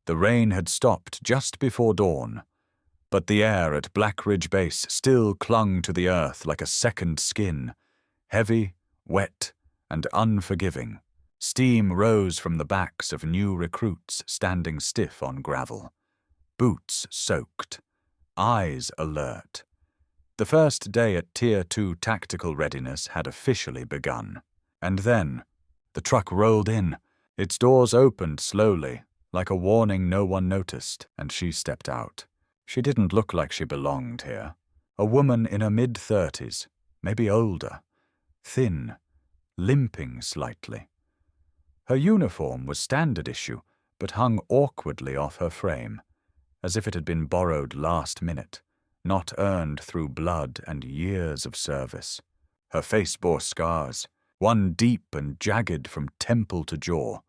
The rain had stopped just before dawn, but the air at Black Ridge Base still clung to the earth like a second skin, heavy, wet, and unforgiving. Steam rose from the backs of new recruits standing stiff on gravel. Boots soaked, eyes alert. The first day at Tier 2 tactical readiness had officially begun. And then, the truck rolled in. Its doors opened slowly, like a warning no one noticed, and she stepped out. She didn't look like she belonged here. A woman in her mid-30s, maybe older, thin, limping slightly. Her uniform was standard issue, but hung awkwardly off her frame, as if it had been borrowed last minute, not earned through blood and years of service. Her face bore scars, one deep and jagged from temple to jaw,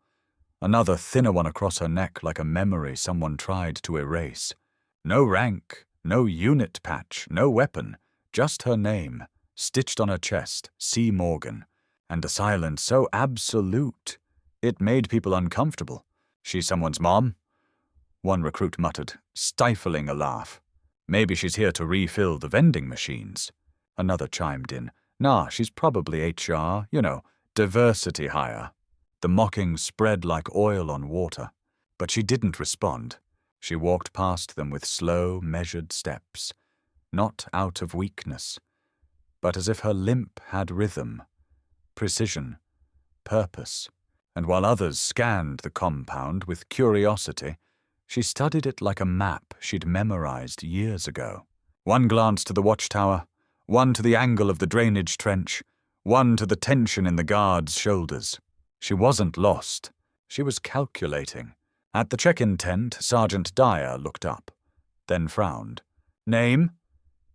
another thinner one across her neck like a memory someone tried to erase. No rank, no unit patch, no weapon, just her name, stitched on her chest, C. Morgan, and a silence so absolute it made people uncomfortable. "She's someone's mom?" one recruit muttered, stifling a laugh. "Maybe she's here to refill the vending machines." Another chimed in, "Nah, she's probably HR, diversity hire." The mocking spread like oil on water, but she didn't respond. She walked past them with slow, measured steps, not out of weakness, but as if her limp had rhythm, precision, purpose. And while others scanned the compound with curiosity, she studied it like a map she'd memorized years ago. One glance to the watchtower, one to the angle of the drainage trench, one to the tension in the guards' shoulders. She wasn't lost. She was calculating. At the check-in tent, Sergeant Dyer looked up, then frowned. "Name?"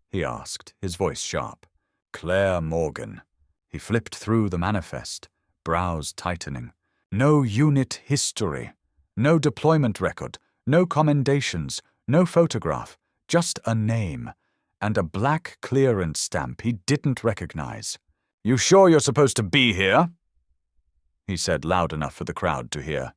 he asked, his voice sharp. "Claire Morgan." He flipped through the manifest, brows tightening. No unit history, no deployment record, no commendations, no photograph, just a name, and a black clearance stamp he didn't recognize. "You sure you're supposed to be here?" he said loud enough for the crowd to hear.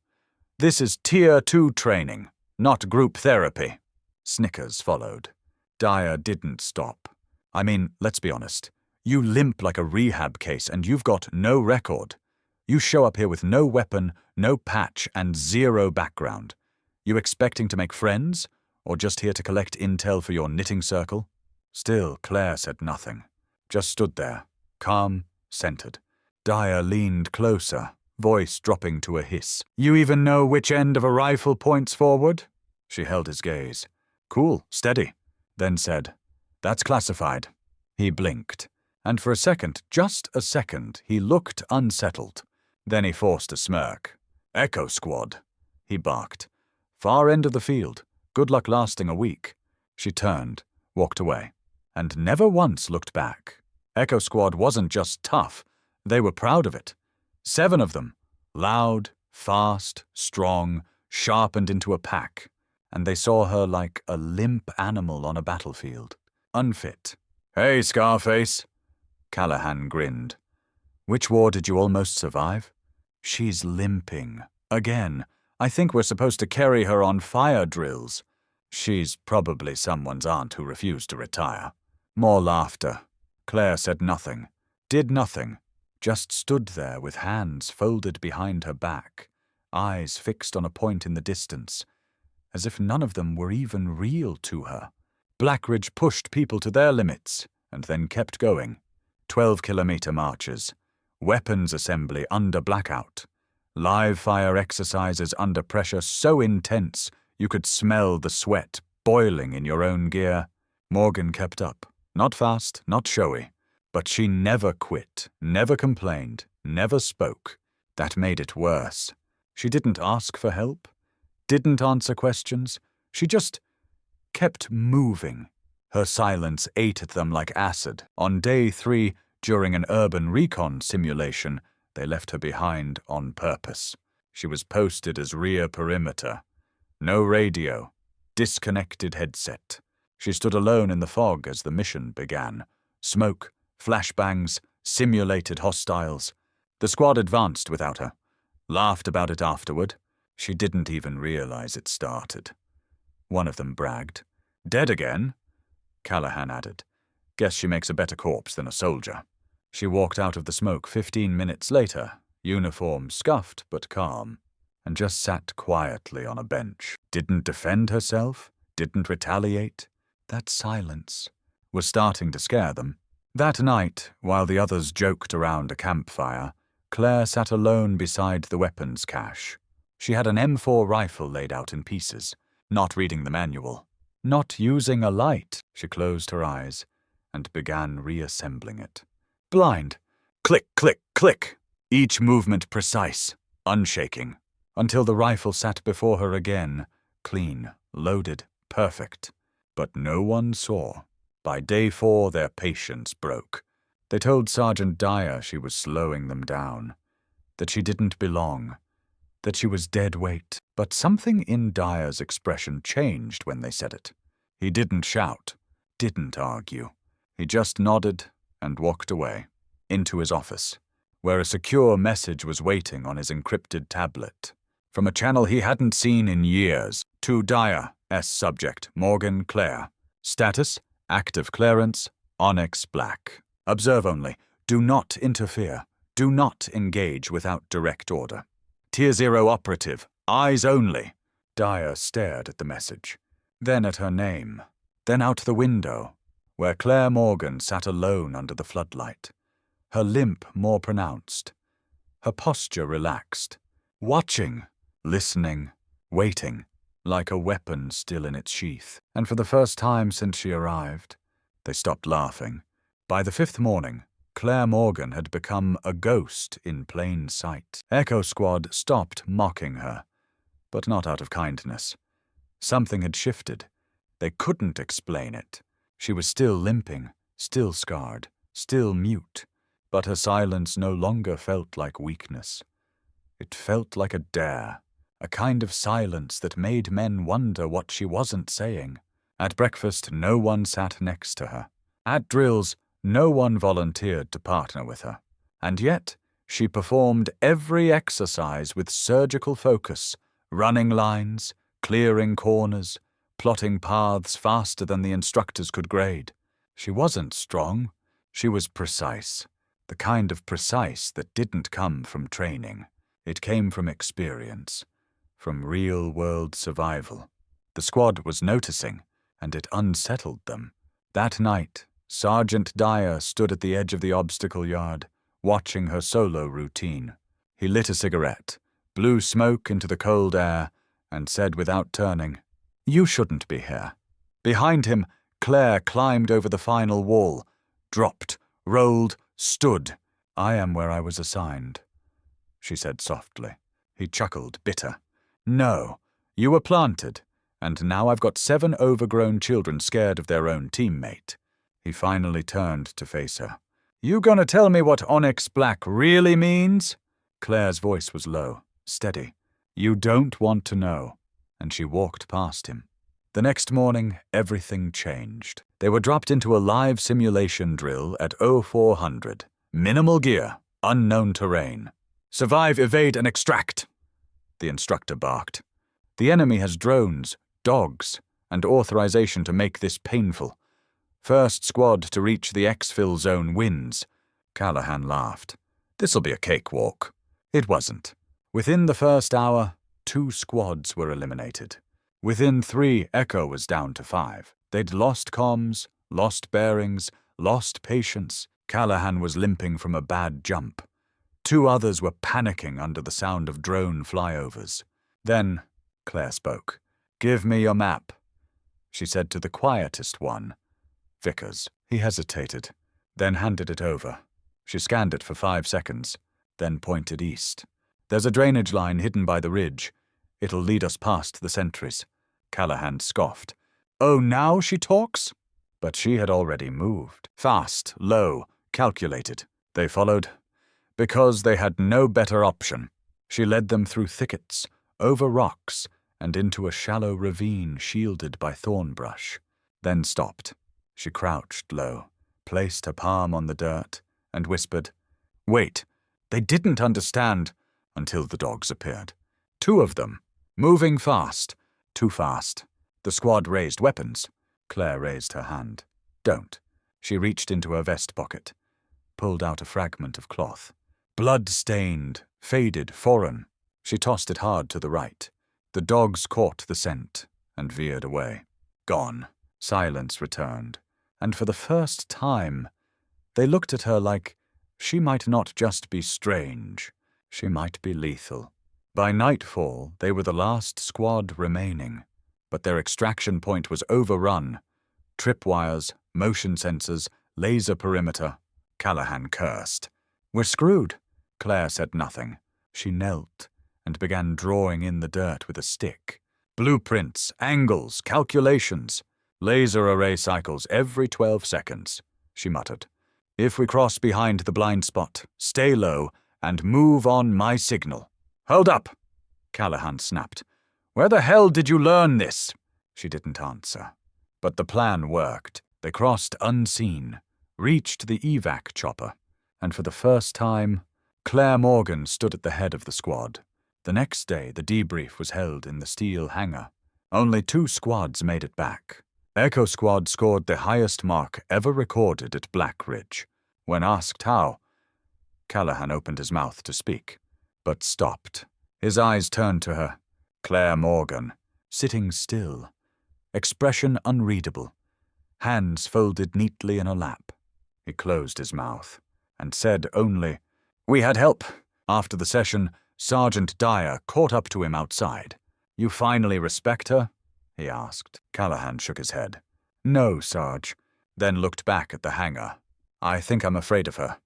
"This is Tier 2 training, not group therapy." Snickers followed. Dyer didn't stop. "I mean, let's be honest. You limp like a rehab case and you've got no record. You show up here with no weapon, no patch, and zero background. You expecting to make friends, or just here to collect intel for your knitting circle?" Still, Claire said nothing, just stood there, calm, centered. Dyer leaned closer, voice dropping to a hiss. "You even know which end of a rifle points forward?" She held his gaze. "Cool, steady," then said, "That's classified." He blinked, and for a second, just a second, he looked unsettled. Then he forced a smirk. "Echo Squad," he barked. "Far end of the field. Good luck lasting a week." She turned, walked away, and never once looked back. Echo Squad wasn't just tough. They were proud of it. 7 of them. Loud, fast, strong, sharpened into a pack. And they saw her like a limp animal on a battlefield. Unfit. "Hey, Scarface." Callahan grinned. "Which war did you almost survive?" "She's limping. Again. I think we're supposed to carry her on fire drills." "She's probably someone's aunt who refused to retire." More laughter. Claire said nothing, did nothing, just stood there with hands folded behind her back, eyes fixed on a point in the distance, as if none of them were even real to her. Blackridge pushed people to their limits, and then kept going. 12-kilometer marches, weapons assembly under blackout, live fire exercises under pressure so intense you could smell the sweat boiling in your own gear. Morgan kept up, not fast, not showy, but she never quit, never complained, never spoke. That made it worse. She didn't ask for help, didn't answer questions. She just kept moving. Her silence ate at them like acid. On day 3, during an urban recon simulation, they left her behind on purpose. She was posted as rear perimeter. No radio. Disconnected headset. She stood alone in the fog as the mission began. Smoke, flashbangs, simulated hostiles. The squad advanced without her. Laughed about it afterward. She didn't even realize it started. One of them bragged. "Dead again?" Callahan added. "Guess she makes a better corpse than a soldier." She walked out of the smoke 15 minutes later, uniform scuffed but calm, and just sat quietly on a bench. Didn't defend herself, didn't retaliate. That silence was starting to scare them. That night, while the others joked around a campfire, Claire sat alone beside the weapons cache. She had an M4 rifle laid out in pieces, not reading the manual, not using a light. She closed her eyes and began reassembling it. Blind. Click, click, click. Each movement precise, unshaking, until the rifle sat before her again, clean, loaded, perfect. But no one saw. By day 4, their patience broke. They told Sergeant Dyer she was slowing them down, that she didn't belong, that she was dead weight. But something in Dyer's expression changed when they said it. He didn't shout, didn't argue. He just nodded and walked away, into his office, where a secure message was waiting on his encrypted tablet. From a channel he hadn't seen in years. To Dyer, S subject, Morgan Claire. Status, active clearance, Onyx Black. Observe only. Do not interfere. Do not engage without direct order. Tier 0 operative. Eyes only. Dyer stared at the message, then at her name, then out the window, where Claire Morgan sat alone under the floodlight, her limp more pronounced, her posture relaxed, watching, listening, waiting, like a weapon still in its sheath. And for the first time since she arrived, they stopped laughing. By the 5th morning, Claire Morgan had become a ghost in plain sight. Echo Squad stopped mocking her, but not out of kindness. Something had shifted. They couldn't explain it. She was still limping, still scarred, still mute, but her silence no longer felt like weakness. It felt like a dare, a kind of silence that made men wonder what she wasn't saying. At breakfast, no one sat next to her. At drills, no one volunteered to partner with her. And yet, she performed every exercise with surgical focus, running lines, clearing corners, plotting paths faster than the instructors could grade. She wasn't strong. She was precise, the kind of precise that didn't come from training. It came from experience, from real-world survival. The squad was noticing, and it unsettled them. That night, Sergeant Dyer stood at the edge of the obstacle yard, watching her solo routine. He lit a cigarette, blew smoke into the cold air, and said without turning, "You shouldn't be here." Behind him, Claire climbed over the final wall, dropped, rolled, stood. "I am where I was assigned," she said softly. He chuckled, bitter. "No, you were planted, and now I've got 7 overgrown children scared of their own teammate." He finally turned to face her. "You gonna tell me what Onyx Black really means?" Claire's voice was low, steady. "You don't want to know." And she walked past him. The next morning, everything changed. They were dropped into a live simulation drill at 0400. Minimal gear, unknown terrain. "Survive, evade, and extract," the instructor barked. "The enemy has drones, dogs, and authorization to make this painful. First squad to reach the exfil zone wins." Callahan laughed. "This'll be a cakewalk." It wasn't. Within the first hour, 2 squads were eliminated. Within 3, Echo was down to 5. They'd lost comms, lost bearings, lost patience. Callahan was limping from a bad jump. 2 others were panicking under the sound of drone flyovers. Then, Claire spoke. "Give me your map," she said to the quietest one, Vickers. He hesitated, then handed it over. She scanned it for 5 seconds, then pointed east. "There's a drainage line hidden by the ridge. It'll lead us past the sentries." Callahan scoffed. "Oh, now she talks?" But she had already moved. Fast, low, calculated. They followed, because they had no better option. She led them through thickets, over rocks, and into a shallow ravine shielded by thorn brush. Then stopped. She crouched low, placed her palm on the dirt, and whispered, "Wait." They didn't understand until the dogs appeared. 2 of them, Moving fast. Too fast. The squad raised weapons. Claire raised her hand. Don't. She reached into her vest pocket, pulled out a fragment of cloth. Blood-stained, faded, foreign. She tossed it hard to the right. The dogs caught the scent and veered away. Gone. Silence returned. And for the first time, they looked at her like she might not just be strange, she might be lethal. By nightfall, they were the last squad remaining, but their extraction point was overrun. Tripwires, motion sensors, laser perimeter. Callahan cursed. We're screwed. Claire said nothing. She knelt and began drawing in the dirt with a stick. Blueprints, angles, calculations. Laser array cycles every 12 seconds, she muttered. If we cross behind the blind spot, stay low and move on my signal. Hold up, Callahan snapped. Where the hell did you learn this? She didn't answer. But the plan worked. They crossed unseen, reached the evac chopper, and for the first time, Claire Morgan stood at the head of the squad. The next day, the debrief was held in the steel hangar. Only 2 squads made it back. Echo Squad scored the highest mark ever recorded at Black Ridge. When asked how, Callahan opened his mouth to speak, but stopped. His eyes turned to her. Claire Morgan, sitting still, expression unreadable, hands folded neatly in her lap. He closed his mouth and said only, "We had help." After the session, Sergeant Dyer caught up to him outside. "You finally respect her?" he asked. Callahan shook his head. "No, Sarge," then looked back at the hangar. "I think I'm afraid of her."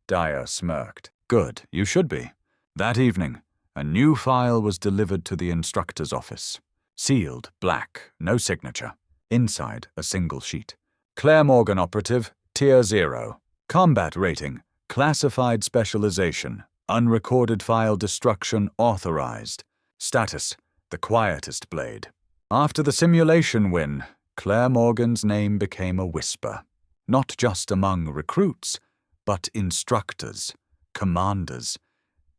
Dyer smirked. "Good, you should be." That evening, a new file was delivered to the instructor's office. Sealed, black, no signature. Inside, a single sheet. Claire Morgan Operative, Tier 0. Combat rating, classified specialization, unrecorded file destruction authorized. Status, the quietest blade. After the simulation win, Claire Morgan's name became a whisper. Not just among recruits, but instructors, commanders,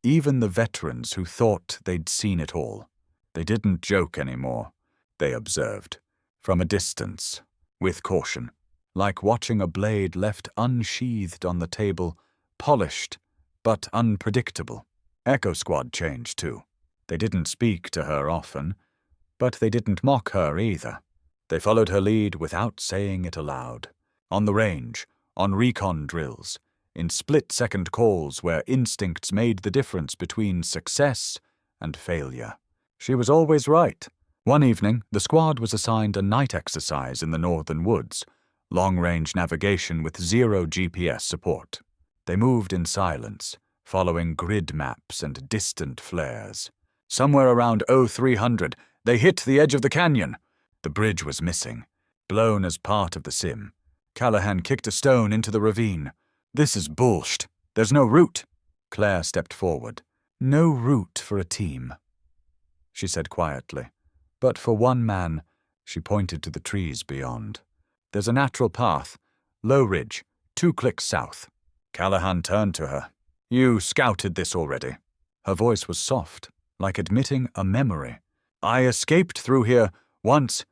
even the veterans who thought they'd seen it all. They didn't joke anymore. They observed. From a distance, with caution, like watching a blade left unsheathed on the table, polished, but unpredictable. Echo Squad changed too. They didn't speak to her often, but they didn't mock her either. They followed her lead without saying it aloud. On the range, on recon drills, in split-second calls where instincts made the difference between success and failure. She was always right. One evening, the squad was assigned a night exercise in the northern woods, long-range navigation with 0 GPS support. They moved in silence, following grid maps and distant flares. Somewhere around 0300, they hit the edge of the canyon. The bridge was missing, blown as part of the sim. Callahan kicked a stone into the ravine. "This is bullshit. There's no route." Claire stepped forward. "No route for a team," she said quietly. "But for one man," she pointed to the trees beyond. "There's a natural path. Low ridge, 2 clicks south." Callahan turned to her. "You scouted this already." Her voice was soft, like admitting a memory. "I escaped through here once."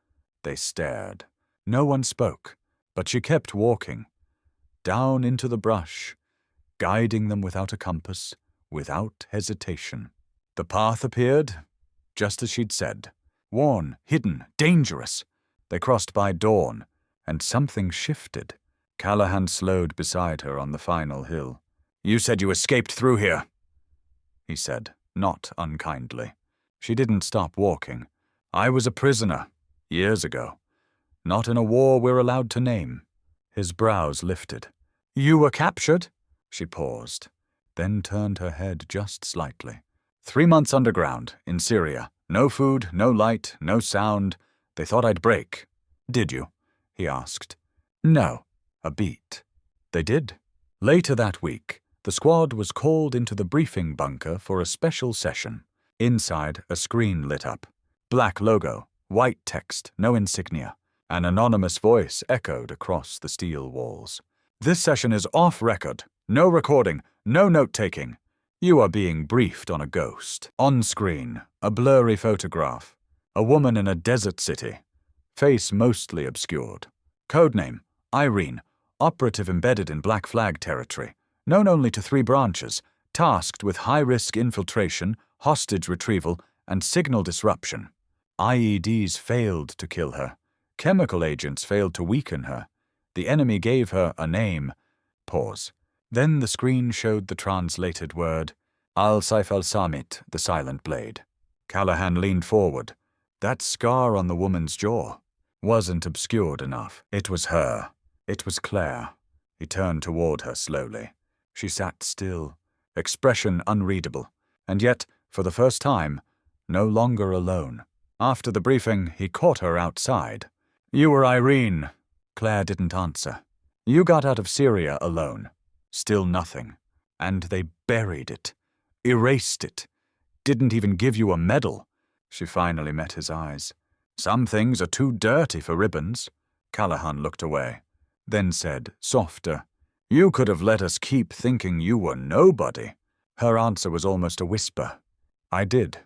They stared. No one spoke, but she kept walking. Down into the brush, guiding them without a compass, without hesitation. The path appeared, just as she'd said. Worn, hidden, dangerous. They crossed by dawn, and something shifted. Callahan slowed beside her on the final hill. "You said you escaped through here," he said, not unkindly. She didn't stop walking. "I was a prisoner, years ago. Not in a war we're allowed to name." His brows lifted. "You were captured?" She paused, then turned her head just slightly. 3 months underground, in Syria. No food, no light, no sound. They thought I'd break. "Did you?" he asked. "No." A beat. They did. Later that week, the squad was called into the briefing bunker for a special session. Inside, a screen lit up. Black logo, white text, no insignia. An anonymous voice echoed across the steel walls. "This session is off record. No recording, no note-taking. You are being briefed on a ghost. On screen, a blurry photograph. A woman in a desert city. Face mostly obscured. Codename, Irene. Operative embedded in Black Flag territory. Known only to 3 branches. Tasked with high-risk infiltration, hostage retrieval, and signal disruption. IEDs failed to kill her. Chemical agents failed to weaken her. The enemy gave her a name. Pause. Then the screen showed the translated word, Al-Saif al-Samit, the silent blade. Callahan leaned forward. That scar on the woman's jaw wasn't obscured enough. It was her. It was Claire. He turned toward her slowly. She sat still, expression unreadable, and yet, for the first time, no longer alone. After the briefing, he caught her outside. You were Irene. Claire didn't answer. You got out of Syria alone. Still nothing. And they buried it. Erased it. Didn't even give you a medal. She finally met his eyes. Some things are too dirty for ribbons. Callahan looked away, then said, softer, You could have let us keep thinking you were nobody. Her answer was almost a whisper. I did.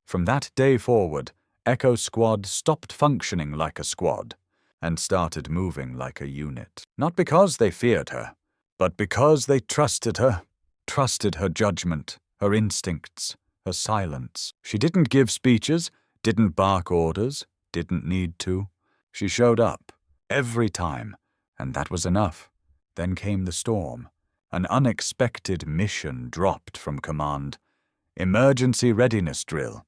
From that day forward, Echo Squad stopped functioning like a squad and started moving like a unit. Not because they feared her, but because they trusted her judgment, her instincts, her silence. She didn't give speeches, didn't bark orders, didn't need to. She showed up, every time, and that was enough. Then came the storm. An unexpected mission dropped from command. Emergency readiness drill.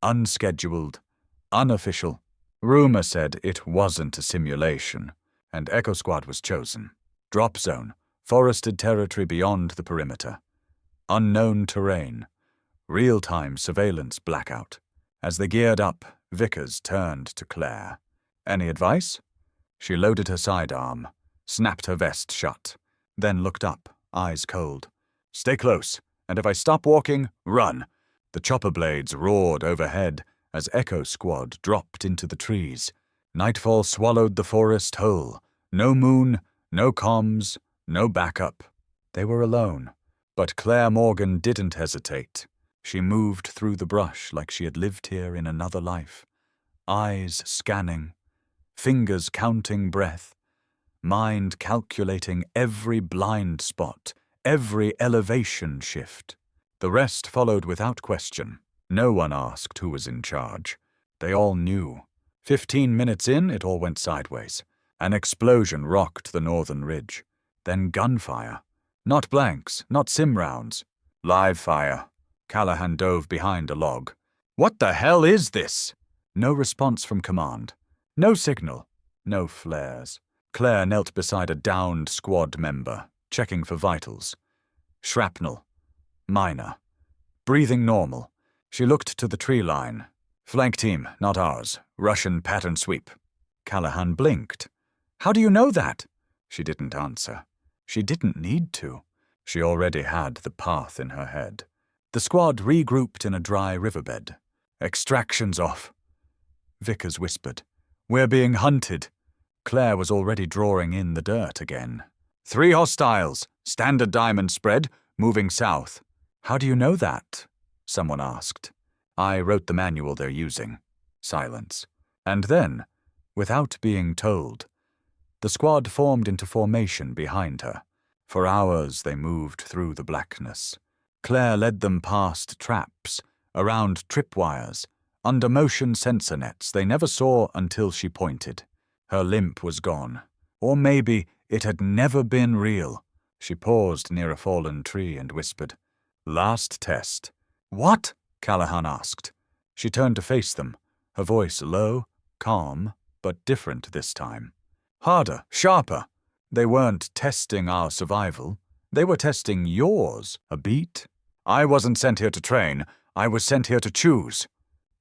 Unscheduled, unofficial. Rumor said it wasn't a simulation, and Echo Squad was chosen. Drop zone, forested territory beyond the perimeter. Unknown terrain. Real-time surveillance blackout. As they geared up, Vickers turned to Claire. Any advice? She loaded her sidearm, snapped her vest shut, then looked up, eyes cold. Stay close, and if I stop walking, run. The chopper blades roared overhead as Echo Squad dropped into the trees. Nightfall swallowed the forest whole. No moon, no comms, no backup. They were alone. But Claire Morgan didn't hesitate. She moved through the brush like she had lived here in another life. Eyes scanning, fingers counting breath, mind calculating every blind spot, every elevation shift. The rest followed without question. No one asked who was in charge. They all knew. 15 minutes in, it all went sideways. An explosion rocked the northern ridge. Then gunfire. Not blanks, not sim rounds. Live fire. Callahan dove behind a log. What the hell is this? No response from command. No signal. No flares. Claire knelt beside a downed squad member, checking for vitals. Shrapnel. Minor. Breathing normal. She looked to the tree line. Flank team, not ours. Russian pattern sweep. Callahan blinked. How do you know that? She didn't answer. She didn't need to. She already had the path in her head. The squad regrouped in a dry riverbed. Extraction's off. Vickers whispered. We're being hunted. Claire was already drawing in the dirt again. 3 hostiles. Standard diamond spread. Moving south. How do you know that? Someone asked. I wrote the manual they're using. Silence. And then, without being told, the squad formed into formation behind her. For hours they moved through the blackness. Claire led them past traps, around tripwires, under motion sensor nets they never saw until she pointed. Her limp was gone. Or maybe it had never been real. She paused near a fallen tree and whispered, Last test. What? Callahan asked. She turned to face them, her voice low, calm, but different this time. Harder, sharper. They weren't testing our survival. They were testing yours. A beat? I wasn't sent here to train. I was sent here to choose.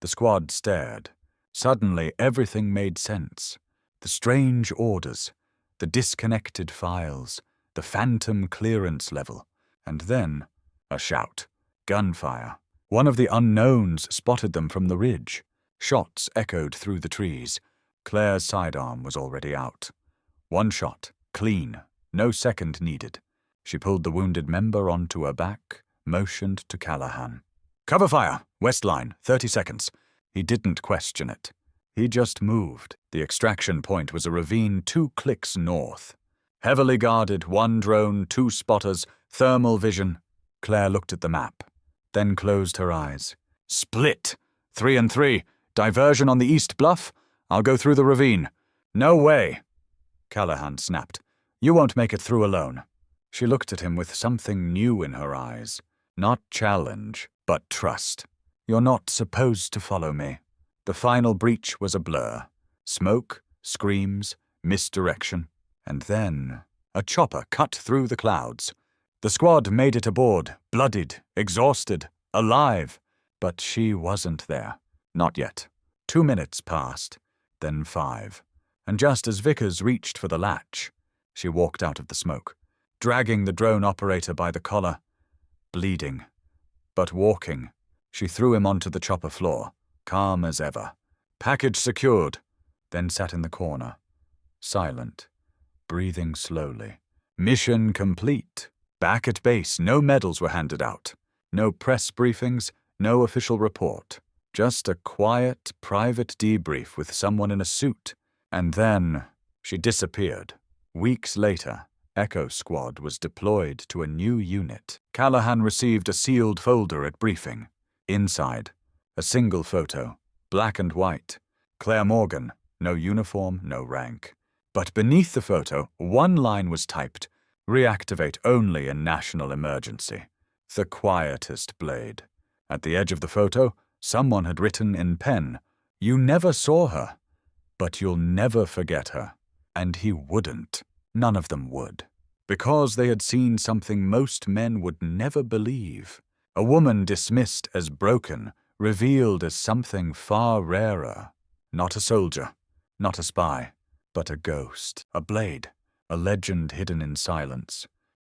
The squad stared. Suddenly everything made sense. The strange orders, the disconnected files, the phantom clearance level, and then a shout. Gunfire. One of the unknowns spotted them from the ridge. Shots echoed through the trees. Claire's sidearm was already out. One shot, clean, no second needed. She pulled the wounded member onto her back, motioned to Callahan. "Cover fire! West line, 30 seconds. He didn't question it. He just moved. The extraction point was a ravine 2 clicks north. Heavily guarded, 1 drone, 2 spotters, thermal vision. Claire looked at the map, then closed her eyes. "Split! 3 and 3. Diversion on the east bluff. I'll go through the ravine." "No way!" Callahan snapped. "You won't make it through alone." She looked at him with something new in her eyes. Not challenge, but trust. "You're not supposed to follow me." The final breach was a blur. Smoke, screams, misdirection. And then a chopper cut through the clouds. The squad made it aboard, bloodied, exhausted, alive. But she wasn't there. Not yet. 2 minutes passed, then 5. And just as Vickers reached for the latch, she walked out of the smoke, dragging the drone operator by the collar. Bleeding, but walking. She threw him onto the chopper floor, calm as ever. Package secured, then sat in the corner, silent, breathing slowly. Mission complete. Back at base, no medals were handed out. No press briefings, no official report. Just a quiet, private debrief with someone in a suit. And then she disappeared. Weeks later, Echo Squad was deployed to a new unit. Callahan received a sealed folder at briefing. Inside, a single photo, black and white. Claire Morgan, no uniform, no rank. But beneath the photo, 1 line was typed, "Reactivate only in national emergency." The quietest blade. At the edge of the photo, someone had written in pen, "You never saw her, but you'll never forget her." And he wouldn't. None of them would. Because they had seen something most men would never believe. A woman dismissed as broken, revealed as something far rarer. Not a soldier, not a spy, but a ghost, a blade, a legend hidden in silence.